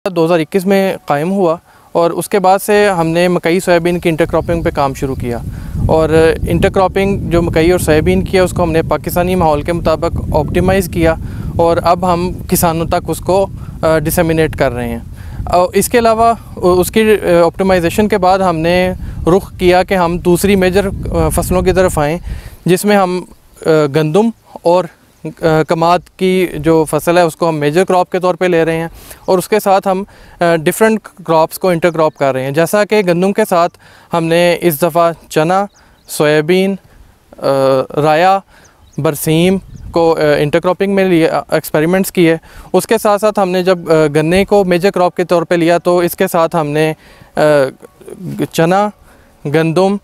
2021 में कायम हुआ और उसके बाद से हमने मकई सोयाबीन की इंटरक्रॉपिंग पे काम शुरू किया। और इंटरक्रॉपिंग जो मकई और सोयाबीन की है उसको हमने पाकिस्तानी माहौल के मुताबिक ऑप्टिमाइज़ किया और अब हम किसानों तक उसको डिसेमिनेट कर रहे हैं। और इसके अलावा उसकी ऑप्टिमाइजेशन के बाद हमने रुख किया कि हम दूसरी मेजर फसलों की तरफ आएँ, जिसमें हम गंदम और कमाद की जो फसल है उसको हम मेजर क्रॉप के तौर पे ले रहे हैं और उसके साथ हम डिफरेंट क्रॉप्स को इंटरक्रॉप कर रहे हैं। जैसा कि गंदम के साथ हमने इस दफ़ा चना, सोयाबीन, राया, बरसीम को इंटरक्रॉपिंग में लिया, एक्सपेरिमेंट्स किए। उसके साथ साथ हमने जब गन्ने को मेजर क्रॉप के तौर पे लिया तो इसके साथ हमने चना, गंदम,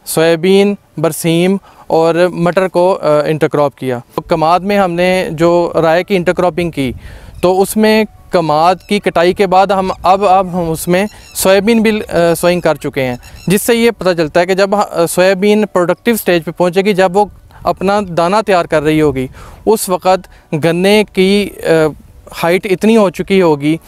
सोयाबीन, बरसीम और मटर को इंटरक्रॉप किया। तो कमाद में हमने जो राय की इंटरक्रॉपिंग की तो उसमें कमाद की कटाई के बाद अब हम उसमें सोयाबीन भी सोइंग कर चुके हैं, जिससे ये पता चलता है कि जब सोयाबीन प्रोडक्टिव स्टेज पे पहुंचेगी, जब वो अपना दाना तैयार कर रही होगी, उस वक़्त गन्ने की हाइट इतनी हो चुकी होगी।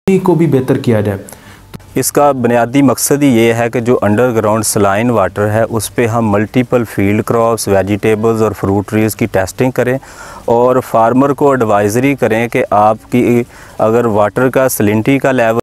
को भी बेहतर किया जाए। इसका बुनियादी मकसद ही ये है कि जो अंडरग्राउंड सलाइन वाटर है उस पे हम मल्टीपल फील्ड क्रॉप्स, वेजिटेबल्स और फ्रूट ट्रीज़ की टेस्टिंग करें और फार्मर को एडवाइज़री करें कि आपकी अगर वाटर का सलिनिटी का लेवल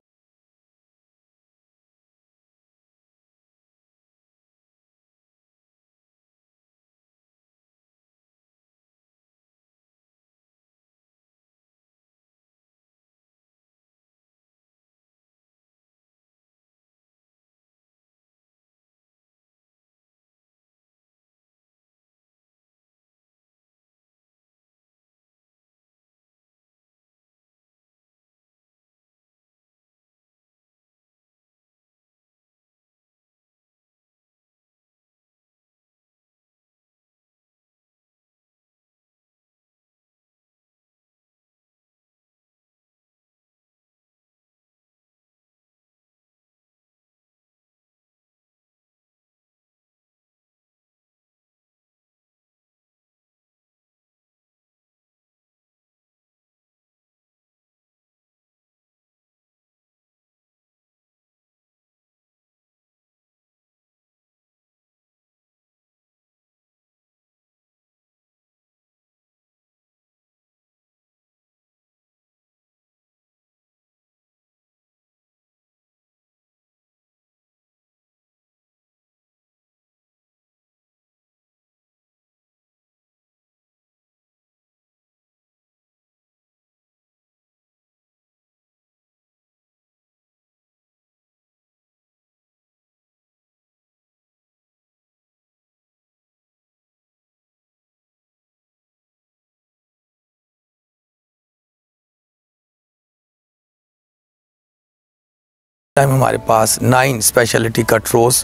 टाइम हमारे पास 9 स्पेशलिटी कट रोज़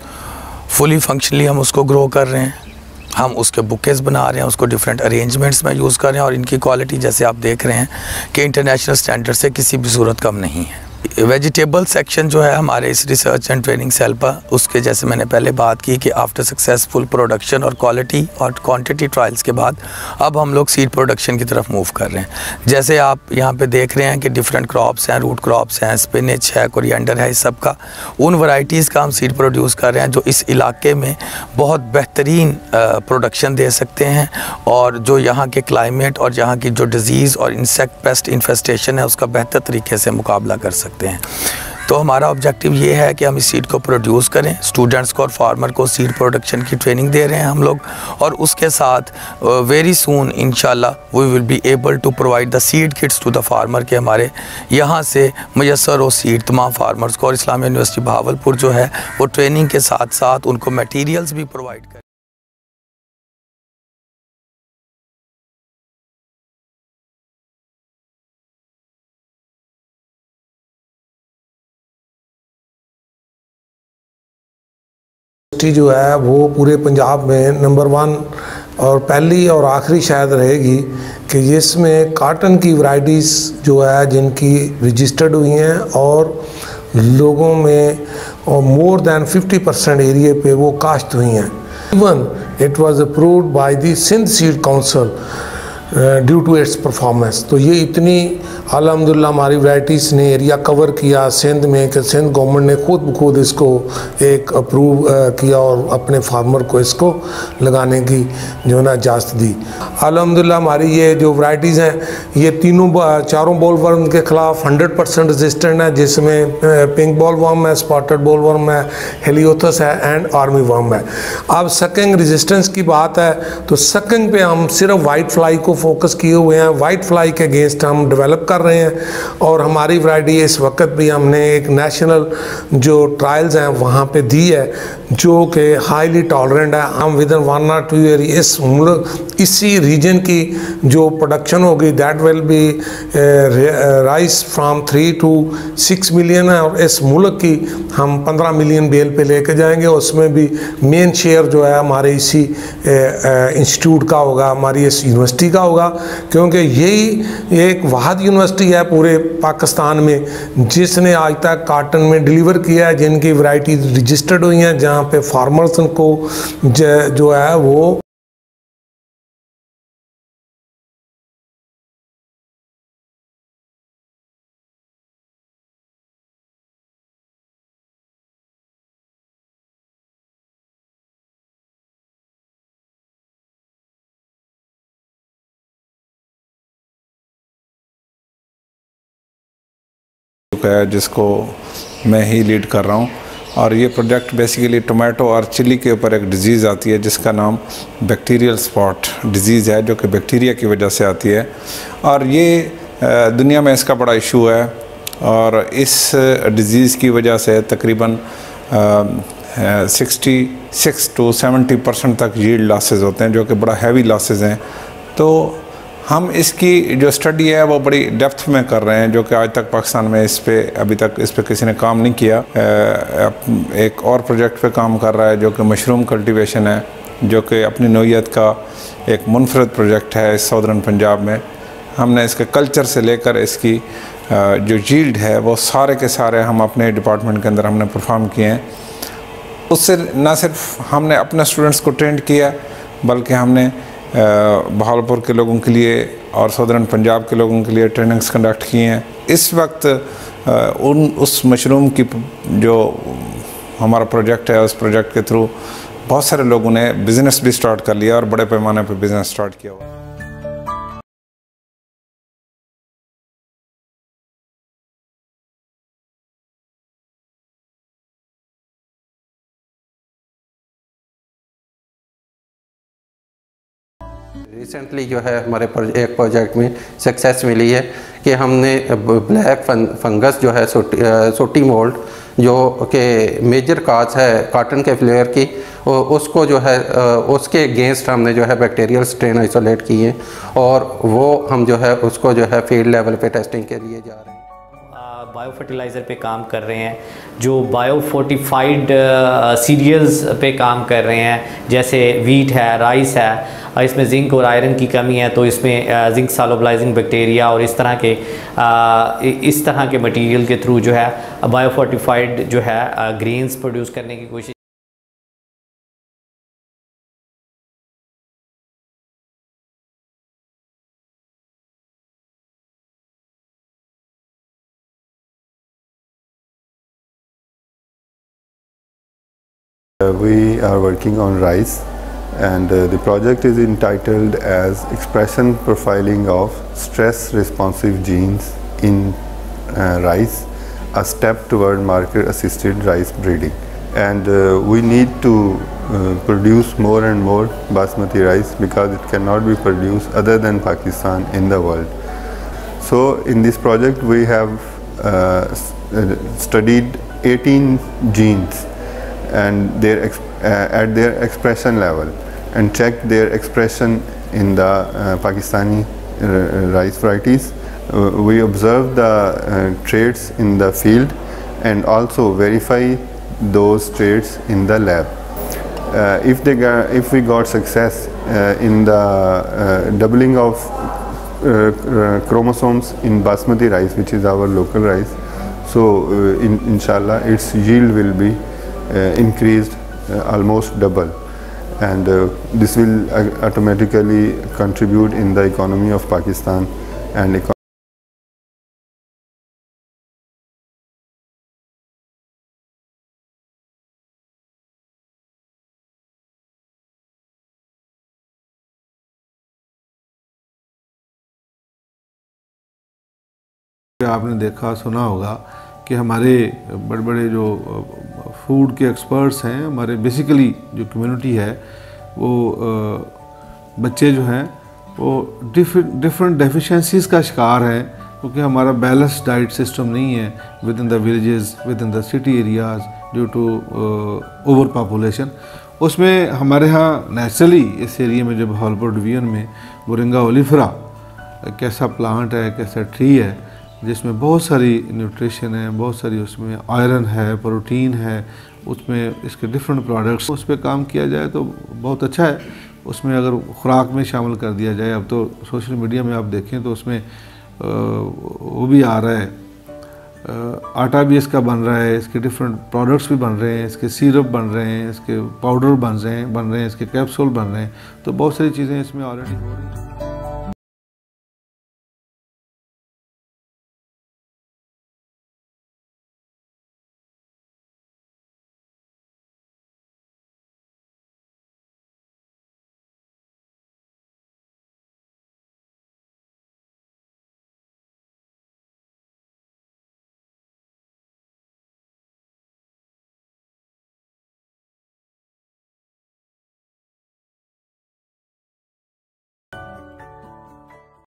फुली फंक्शनली हम उसको ग्रो कर रहे हैं। हम उसके बुकेज बना रहे हैं, उसको डिफरेंट अरेंजमेंट्स में यूज़ कर रहे हैं और इनकी क्वालिटी जैसे आप देख रहे हैं कि इंटरनेशनल स्टैंडर्ड से किसी भी सूरत कम नहीं है। वेजिटेबल सेक्शन जो है हमारे इस रिसर्च एंड ट्रेनिंग सेल पर, उसके जैसे मैंने पहले बात की कि आफ्टर सक्सेसफुल प्रोडक्शन और क्वालिटी और क्वांटिटी ट्रायल्स के बाद अब हम लोग सीड प्रोडक्शन की तरफ मूव कर रहे हैं। जैसे आप यहाँ पे देख रहे हैं कि डिफरेंट क्रॉप्स हैं, रूट क्रॉप्स हैं, स्पिनच है, कोरिएंडर है, इस सब का उन वैरायटीज़ का हम सीड प्रोड्यूस कर रहे हैं जो इस इलाके में बहुत बेहतरीन प्रोडक्शन दे सकते हैं और जो यहाँ के क्लाइमेट और यहाँ की जो डिज़ीज़ और इंसेक्ट पेस्ट इन्फेस्टेशन है उसका बेहतर तरीके से मुकाबला कर सकते हैं। तो हमारा ऑब्जेक्टिव ये है कि हम इस सीड को प्रोड्यूस करें, स्टूडेंट्स को और फार्मर को सीड प्रोडक्शन की ट्रेनिंग दे रहे हैं हम लोग, और उसके साथ वेरी सून इंशाल्लाह we will be able to provide the seed kits to the farmer के हमारे यहाँ से मुयस्सर हो सीड तमाम फार्मर्स को, और इस्लामिया यूनिवर्सिटी बहावलपुर जो है वो ट्रेनिंग के साथ साथ उनको मटीरियल्स भी प्रोवाइड करें। जो है वो पूरे पंजाब में नंबर 1 और पहली और आखिरी शायद रहेगी कि जिसमें काटन की वैरायटीज़ जो है जिनकी रजिस्टर्ड हुई हैं और लोगों में मोर दैन 50% एरिया पे वो काश्त हुई हैं। Even it was approved by the Sindh seed council due to its performance. तो ये इतनी अल्हम्दुलिल्लाह हमारी वैरायटीज़ ने एरिया कवर किया सिंध में कि सिंध गवर्नमेंट ने खुद ब खुद इसको एक अप्रूव किया और अपने फार्मर को इसको लगाने की जो ना इजाज़त दी। अल्हम्दुलिल्लाह हमारी ये जो वैरायटीज़ हैं ये चारों बॉल वर्म के ख़िलाफ़ 100% रेजिस्टेंट है, जिसमें पिंक बॉल वर्म है, स्पॉटेड बॉल वर्म है, हेलियोथस है एंड आर्मी वर्म है। अब सकिंग रेजिस्टेंस की बात है तो सकिंग पे हम सिर्फ वाइट फ्लाई को फोकस किए हुए हैं, वाइट फ्लाई के अगेंस्ट हम डेवलप कर रहे हैं और हमारी वैरायटी इस वक्त भी हमने एक नेशनल जो ट्रायल्स हैं वहाँ पे दी है जो कि हाईली टॉलरेंट है। हम विद इन 1 or 2 ईयर इसी रीजन की जो प्रोडक्शन होगी that will be rice from 3 to 6 million है और इस मुल्क की हम 15 मिलियन बेल पे लेके जाएंगे। उसमें भी मेन शेयर जो है हमारे इसी इंस्टीट्यूट का होगा, हमारी इस यूनिवर्सिटी का होगा, क्योंकि यही एक वाहिद यूनिवर्सिटी है पूरे पाकिस्तान में जिसने आज तक काटन में डिलीवर किया है, जिनकी वैरायटी रजिस्टर्ड हुई हैं, जहाँ पे फार्मर्स को जो है वो है जिसको मैं ही लीड कर रहा हूँ। और ये प्रोजेक्ट बेसिकली टोमेटो और चिली के ऊपर एक डिज़ीज़ आती है जिसका नाम बैक्टीरियल स्पॉट डिज़ीज़ है, जो कि बैक्टीरिया की वजह से आती है और ये दुनिया में इसका बड़ा इशू है। और इस डिज़ीज़ की वजह से तकरीबन 66 to 70% तक यील्ड लॉसेस होते हैं, जो कि बड़ा हैवी लॉसेस हैं। तो हम इसकी जो स्टडी है वो बड़ी डेप्थ में कर रहे हैं, जो कि आज तक पाकिस्तान में अभी तक इस पे किसी ने काम नहीं किया। एक और प्रोजेक्ट पे काम कर रहा है जो कि मशरूम कल्टीवेशन है, जो कि अपनी नौइयत का एक मुनफरद प्रोजेक्ट है इस सदर्न पंजाब में। हमने इसके कल्चर से लेकर इसकी जो यील्ड है वो सारे के सारे हम अपने डिपार्टमेंट के अंदर हमने परफॉर्म किए हैं। उससे न सिर्फ हमने अपने स्टूडेंट्स को ट्रेंड किया बल्कि हमने बहावलपुर के लोगों के लिए और सदर्न पंजाब के लोगों के लिए ट्रेनिंग्स कंडक्ट किए हैं। इस वक्त उस मशरूम की जो हमारा प्रोजेक्ट है उस प्रोजेक्ट के थ्रू बहुत सारे लोगों ने बिज़नेस भी स्टार्ट कर लिया और बड़े पैमाने पर बिज़नेस स्टार्ट किया हुआ। रिसेंटली जो है हमारे एक प्रोजेक्ट में सक्सेस मिली है कि हमने ब्लैक फंगस जो है सोटी मोल्ड जो कि मेजर काज है काटन के फ्लेयर की, उसको जो है उसके अगेंस्ट हमने जो है बैक्टीरियल स्ट्रेन आइसोलेट किए और वो हम जो है उसको जो है फील्ड लेवल पे टेस्टिंग के लिए जा रहे हैं। बायो फर्टिलाइज़र पे काम कर रहे हैं, जो बायो फोर्टिफाइड सीरियल्स पे काम कर रहे हैं, जैसे वीट है, राइस है। इसमें जिंक और आयरन की कमी है तो इसमें जिंक सॉल्युबलाइजिंग बैक्टीरिया और इस तरह के मटेरियल के थ्रू जो है बायो फोर्टिफाइड जो है ग्रेन्स प्रोड्यूस करने की कोशिश। We are working on rice, and the project is entitled as Expression Profiling of Stress Responsive Genes in Rice, a step toward marker assisted rice breeding. And we need to produce more and more basmati rice because it cannot be produced other than Pakistan in the world. So in this project we have studied 18 genes and at their expression level, and checked their expression in the Pakistani rice varieties. We observe the traits in the field and also verify those traits in the lab. If we got success in the doubling of chromosomes in basmati rice, which is our local rice, so inshallah its yield will be increased almost double, and this will automatically contribute in the economy of Pakistan and आपने देखा सुना होगा कि हमारे बड़े बड़े जो food के एक्सपर्ट्स हैं, हमारे बेसिकली जो कम्युनिटी है वो बच्चे जो हैं वो डिफरेंट डेफिशिएंसीज़ का शिकार हैं, क्योंकि हमारा बैलेंस डाइट सिस्टम नहीं है within the villages, within the city areas due to overpopulation. उसमें हमारे यहाँ नेचुरली इस एरिया में जो बहावलपुर डिवीज़न में मोरिंगा ओलिफेरा एक ऐसा प्लांट है, एक ऐसा ट्री है जिसमें बहुत सारी न्यूट्रिशन है, बहुत सारी उसमें आयरन है, प्रोटीन है, उसमें इसके डिफरेंट प्रोडक्ट्स, उस पर काम किया जाए तो बहुत अच्छा है। उसमें अगर खुराक में शामिल कर दिया जाए, अब तो सोशल मीडिया में आप देखें तो उसमें वो भी आ रहा है, आटा भी इसका बन रहा है, इसके डिफरेंट प्रोडक्ट्स भी बन रहे हैं, इसके सिरप बन रहे हैं, इसके पाउडर बन रहे हैं, इसके कैप्सूल बन रहे हैं, तो बहुत सारी चीज़ें इसमें ऑलरेडी हो रही हैं।